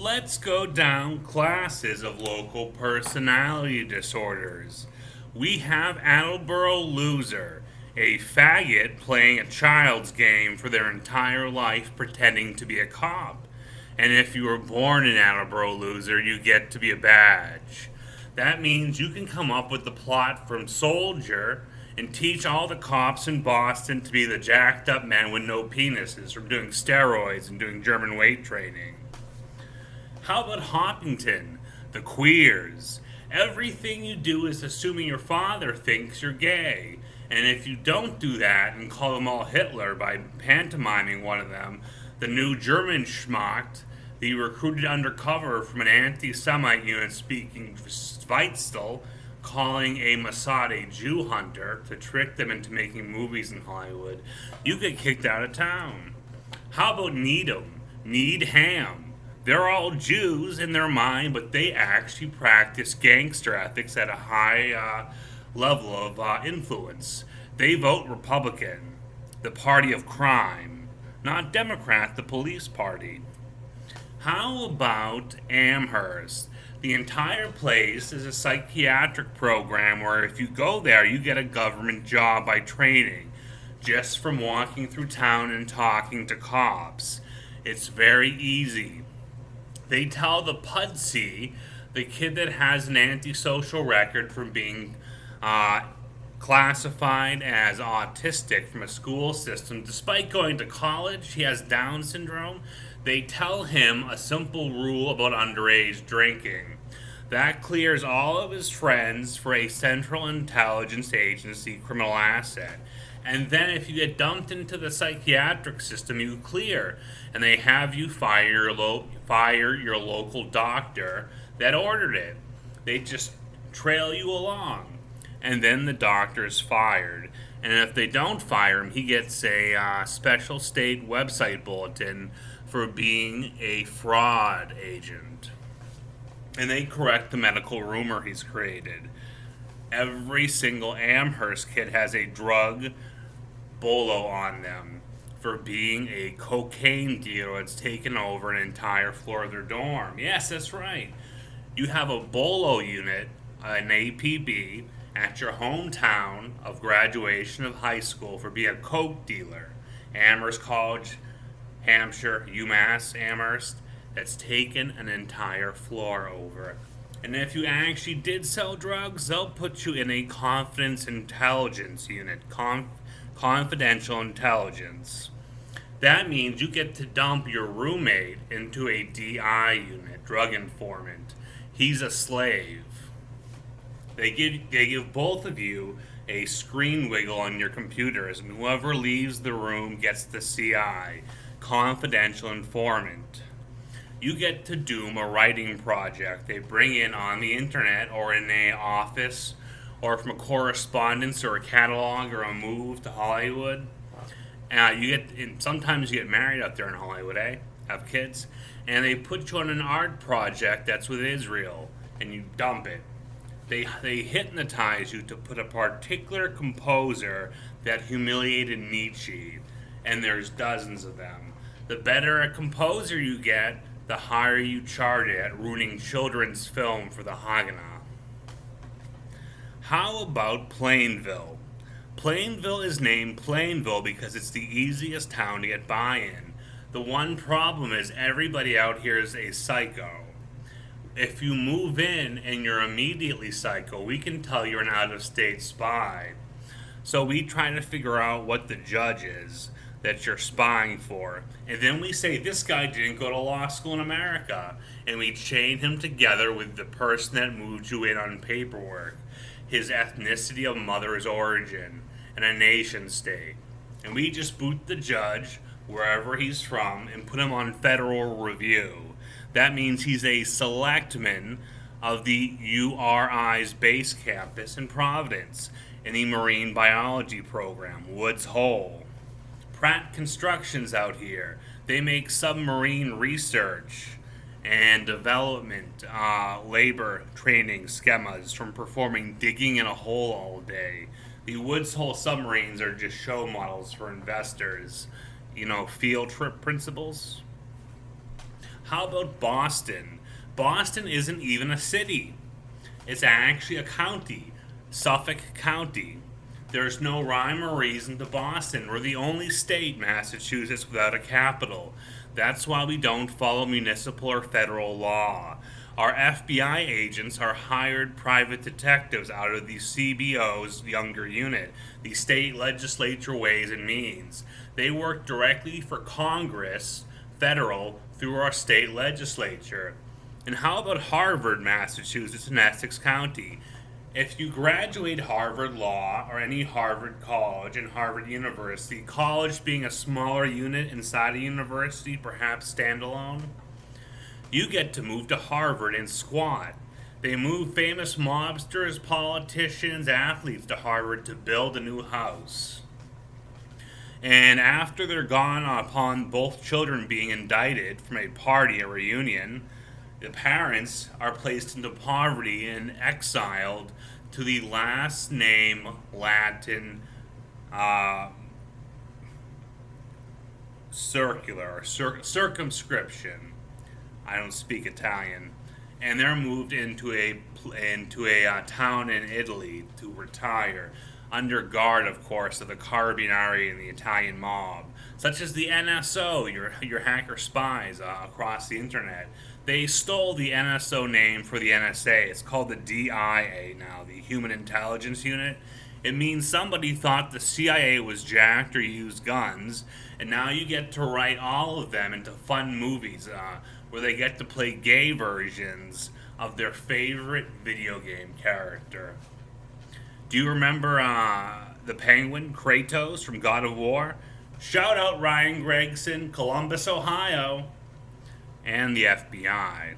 Let's go down classes of local personality disorders. We have Attleboro Loser, a faggot playing a child's game for their entire life pretending to be a cop. And if you were born an Attleboro Loser, you get to be a badge. That means you can come up with the plot from Soldier and teach all the cops in Boston to be the jacked up men with no penises from doing steroids and doing German weight training. How about Hoppington? The queers. Everything you do is assuming your father thinks you're gay. And if you don't do that and call them all Hitler by pantomiming one of them, the new German schmuck, the recruited undercover from an anti-Semite unit speaking Schweitzel, calling a Mossad a Jew hunter to trick them into making movies in Hollywood, you get kicked out of town. How about Needham? Needham. They're all Jews in their mind, but they actually practice gangster ethics at a high level of influence. They vote Republican, the party of crime, not Democrat, the police party. How about Amherst? The entire place is a psychiatric program where if you go there, you get a government job by training, just from walking through town and talking to cops. It's very easy. They tell the Pudsey, the kid that has an antisocial record from being classified as autistic from a school system, despite going to college, he has Down syndrome. They tell him a simple rule about underage drinking. That clears all of his friends for a Central Intelligence Agency criminal asset. And then if you get dumped into the psychiatric system, you clear. And they have you fire your local doctor that ordered it. They just trail you along. And then the doctor's fired. And if they don't fire him, he gets a special state website bulletin for being a fraud agent. And they correct the medical rumor he's created. Every single Amherst kid has a drug bolo on them for being a cocaine dealer that's taken over an entire floor of their dorm. Yes, that's right. You have a bolo unit, an APB, at your hometown of graduation of high school for being a coke dealer. Amherst College, Hampshire, UMass, Amherst, that's taken an entire floor over. And if you actually did sell drugs, they'll put you in a confidence intelligence unit, confidential intelligence. That means you get to dump your roommate into a DI unit, drug informant. He's a slave. They give both of you a screen wiggle on your computers, and whoever leaves the room gets the CI, confidential informant. You get to doom a writing project they bring in on the internet or in a office or from a correspondence or a catalog or a move to Hollywood. Sometimes you get married out there in Hollywood, have kids, and they put you on an art project that's with Israel, and you dump it. They hypnotize you to put a particular composer that humiliated Nietzsche, and there's dozens of them. The better a composer you get, the higher you charge it at ruining children's film for the Haganah. How about Plainville? Plainville is named Plainville because it's the easiest town to get by in. The one problem is everybody out here is a psycho. If you move in and you're immediately psycho, we can tell you're an out-of-state spy. So we try to figure out what the judge is that you're spying for. And then we say, this guy didn't go to law school in America. And we chain him together with the person that moved you in on paperwork, his ethnicity of mother's origin, and a nation state. And we just boot the judge, wherever he's from, and put him on federal review. That means he's a selectman of the URI's base campus in Providence in the marine biology program, Woods Hole. Pratt Construction's out here. They make submarine research and development, labor training schemas from performing digging in a hole all day. The Woods Hole submarines are just show models for investors, field trip principles. How about Boston? Boston isn't even a city. It's actually a county, Suffolk County. There's no rhyme or reason to Boston. We're the only state, Massachusetts, without a capital. That's why we don't follow municipal or federal law. Our FBI agents are hired private detectives out of the CBO's younger unit, the state legislature Ways and Means. They work directly for Congress, federal, through our state legislature. And how about Harvard, Massachusetts, and Essex County? If you graduate Harvard Law or any Harvard College and Harvard University, college being a smaller unit inside a university, perhaps standalone, you get to move to Harvard and squat. They move famous mobsters, politicians, athletes to Harvard to build a new house. And after they're gone upon both children being indicted from a party, a reunion, the parents are placed into poverty and exiled to the last name Latin circumscription. I don't speak Italian. And they're moved into a town in Italy to retire, under guard, of course, of the Carabinieri and the Italian mob, such as the NSO, your hacker spies across the internet. They stole the NSO name for the NSA. It's called the DIA now, the Human Intelligence Unit. It means somebody thought the CIA was jacked or used guns, and now you get to write all of them into fun movies where they get to play gay versions of their favorite video game character. Do you remember the Penguin, Kratos from God of War? Shout out Ryan Gregson, Columbus, Ohio, and the FBI.